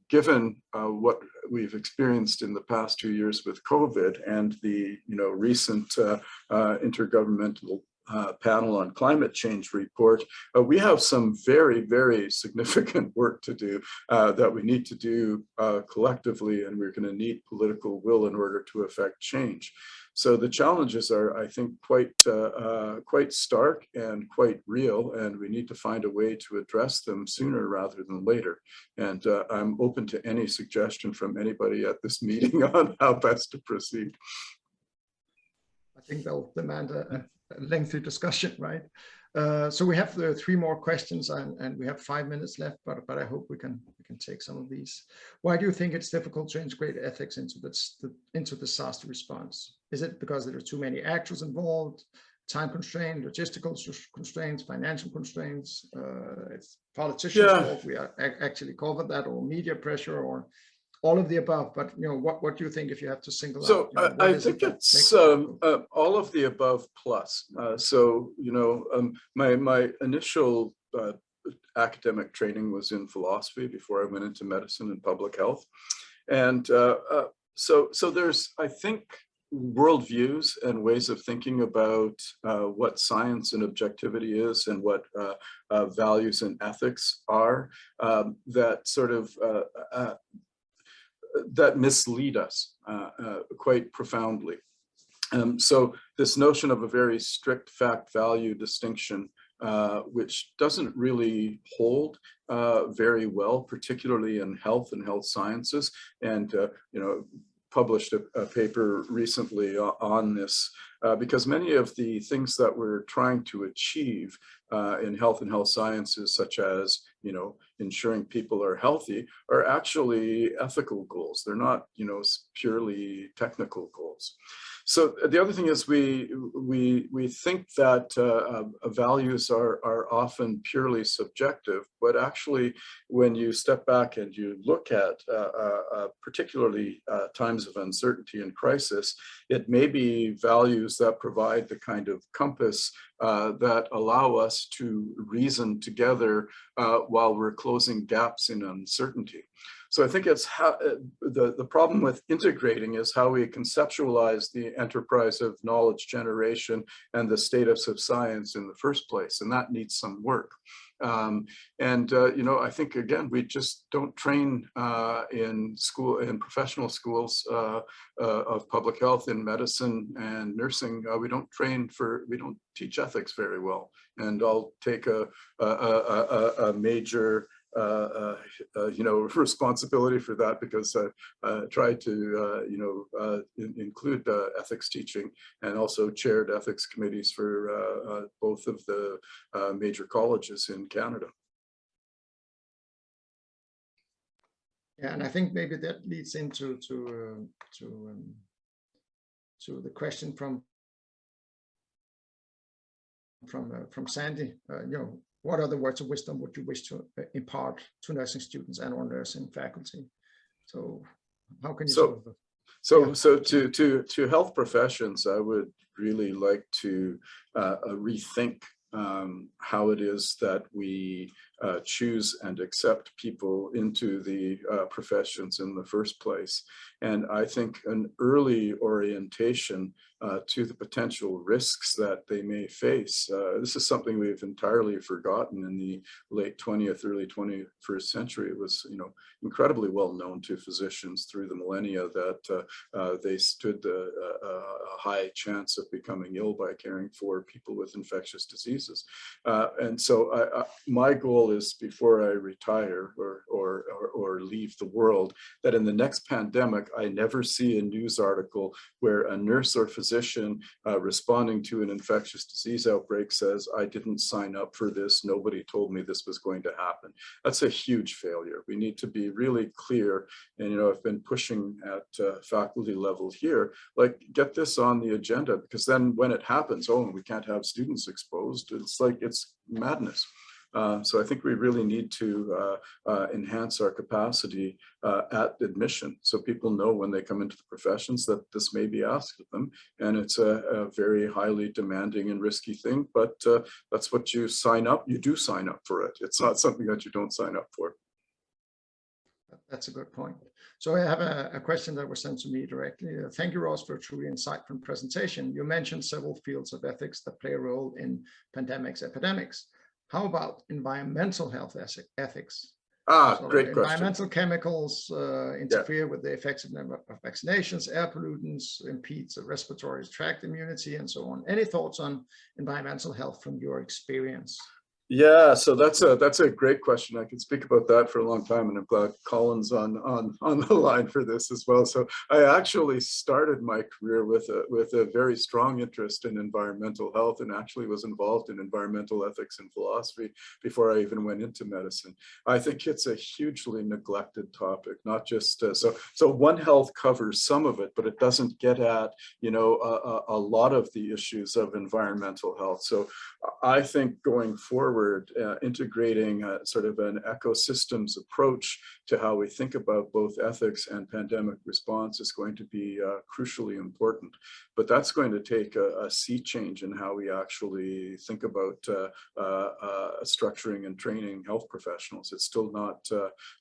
given what we've experienced in the past 2 years with COVID and the recent intergovernmental panel on climate change report, we have some very, very significant work to do that we need to do collectively, and we're going to need political will in order to affect change. So the challenges are, I think, quite stark and quite real, and we need to find a way to address them sooner rather than later. And I'm open to any suggestion from anybody at this meeting on how best to proceed. I think they'll demand a lengthy discussion, right? So we have 3 more questions, and we have 5 minutes left, but I hope we can take some of these. Why do you think it's difficult to integrate ethics into disaster response? Is it because there are too many actors involved, time constraints, logistical constraints, financial constraints? It's politicians' fault. We actually covered that, or media pressure, or all of the above. But what do you think if you have to single out? So I think it's all of the above plus. My initial academic training was in philosophy before I went into medicine and public health, and so there's, I think, worldviews and ways of thinking about what science and objectivity is and what values and ethics are that sort of that mislead us quite profoundly. So this notion of a very strict fact-value distinction, which doesn't really hold very well, particularly in health and health sciences, and published a paper recently on this, because many of the things that we're trying to achieve in health and health sciences, such as ensuring people are healthy, are actually ethical goals. They're not purely technical goals. So the other thing is we think that values are often purely subjective, but actually when you step back and you look at particularly times of uncertainty and crisis, it may be values that provide the kind of compass that allow us to reason together while we're closing gaps in uncertainty. So I think it's how the problem with integrating is how we conceptualize the enterprise of knowledge generation and the status of science in the first place, and that needs some work. I think again we just don't train in professional schools of public health, in medicine and nursing. We don't teach ethics very well, and I'll take a major responsibility for that, because I tried to include ethics teaching, and also chaired ethics committees for both of the major colleges in Canada. Yeah, and I think maybe that leads into the question from Sandy. What other words of wisdom would you wish to impart to nursing students and or nursing faculty? So how can you So to health professions, I would really like to rethink how it is that we choose and accept people into the professions in the first place. And I think an early orientation to the potential risks that they may face. This is something we've entirely forgotten in the late 20th, early 21st century. It was, incredibly well known to physicians through the millennia that they stood a high chance of becoming ill by caring for people with infectious diseases. And so my goal is, before I retire or leave the world, that in the next pandemic, I never see a news article where a nurse or physician responding to an infectious disease outbreak says, "I didn't sign up for this. Nobody told me this was going to happen." That's a huge failure. We need to be really clear. And, I've been pushing at faculty level here, like, get this on the agenda, because then when it happens, we can't have students exposed. It's like, it's madness. So I think we really need to enhance our capacity at admission, so people know when they come into the professions that this may be asked of them, and it's a very highly demanding and risky thing, but that's what you sign up. You do sign up for it. It's not something that you don't sign up for. That's a good point. So I have a question that was sent to me directly. Thank you, Ross, for a truly insightful presentation. You mentioned several fields of ethics that play a role in pandemics, epidemics. How about environmental health ethics? Great question. Environmental chemicals interfere with the effectiveness of vaccinations, air pollutants, impedes respiratory tract immunity, and so on. Any thoughts on environmental health from your experience? Yeah, so that's a great question. I could speak about that for a long time, and I'm glad Colin's on the line for this as well. So I actually started my career with a very strong interest in environmental health, and actually was involved in environmental ethics and philosophy before I even went into medicine. I think it's a hugely neglected topic. Not just so One Health covers some of it, but it doesn't get at a lot of the issues of environmental health. So I think going forward, integrating sort of an ecosystems approach to how we think about both ethics and pandemic response is going to be crucially important. But that's going to take a sea change in how we actually think about structuring and training health professionals. It's still not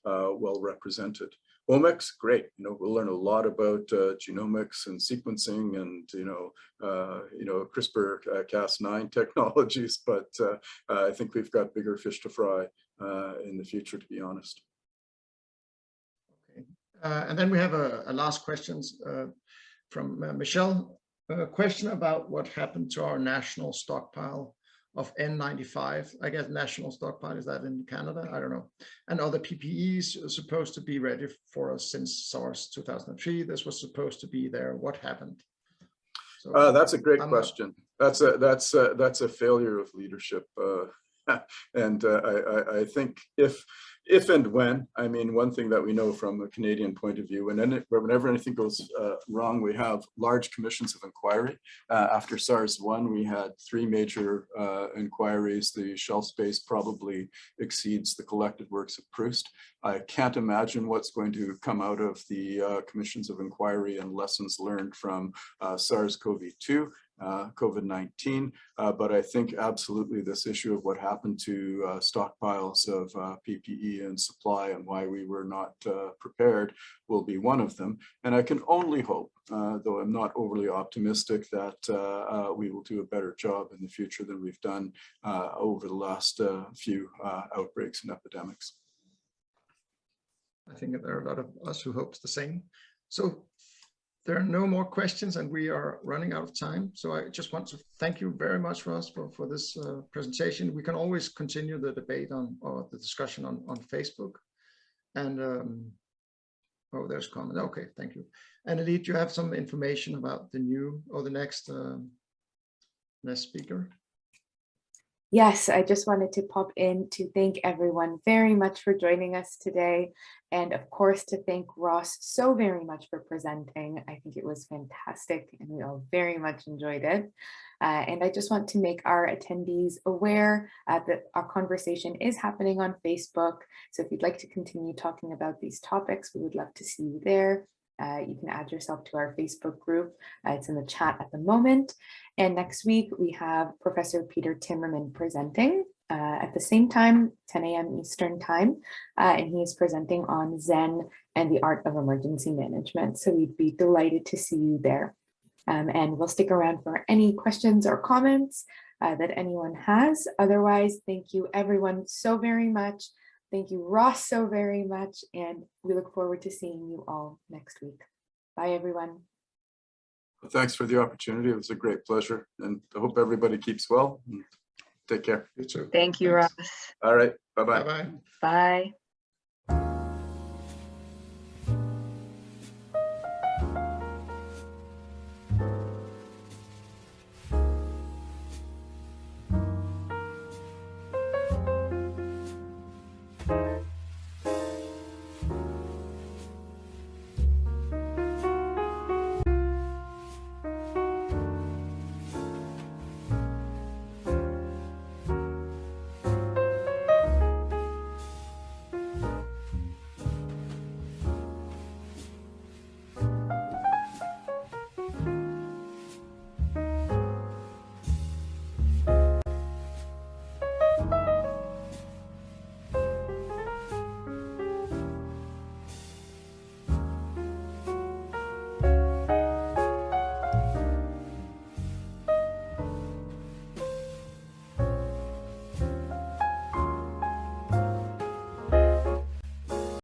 well represented. Omics, great. We'll learn a lot about genomics and sequencing and CRISPR-Cas9 technologies, but I think we've got bigger fish to fry in the future, to be honest. Okay. And then we have a last questions from Michelle. A question about what happened to our national stockpile of N95. I guess national stockpile, is that in Canada? I don't know. And other PPEs are supposed to be ready for us since SARS 2003. This was supposed to be there. What happened? So, that's a great question. That's a failure of leadership. And I think if and when, I mean, one thing that we know from a Canadian point of view, whenever anything goes wrong, we have large commissions of inquiry. After SARS-1, we had 3 major inquiries. The shelf space probably exceeds the collected works of Proust. I can't imagine what's going to come out of the commissions of inquiry and lessons learned from SARS-CoV-2. COVID-19, but I think absolutely this issue of what happened to stockpiles of PPE and supply and why we were not prepared will be one of them. And I can only hope, though I'm not overly optimistic, that we will do a better job in the future than we've done over the last few outbreaks and epidemics. I think there are a lot of us who hopes the same. So there are no more questions and we are running out of time. So I just want to thank you very much, Ross, for this presentation. We can always continue the debate or the discussion on Facebook. And, oh, there's a comment. Okay, thank you. And Elite, you have some information about the new or the next speaker? Yes, I just wanted to pop in to thank everyone very much for joining us today. And of course, to thank Ross so very much for presenting. I think it was fantastic and we all very much enjoyed it. And I just want to make our attendees aware that our conversation is happening on Facebook. So if you'd like to continue talking about these topics, we would love to see you there. You can add yourself to our Facebook group. It's in the chat at the moment. And next week we have Professor Peter Timmerman presenting at the same time, 10 a.m. Eastern time. And he is presenting on Zen and the art of emergency management. So we'd be delighted to see you there. And we'll stick around for any questions or comments that anyone has. Otherwise, thank you everyone so very much. Thank you, Ross, so very much, and we look forward to seeing you all next week. Bye, everyone. Thanks for the opportunity. It was a great pleasure, and I hope everybody keeps well. Take care. You too. Thank you, Thanks. Ross. All right. Bye-bye. Bye-bye. Bye.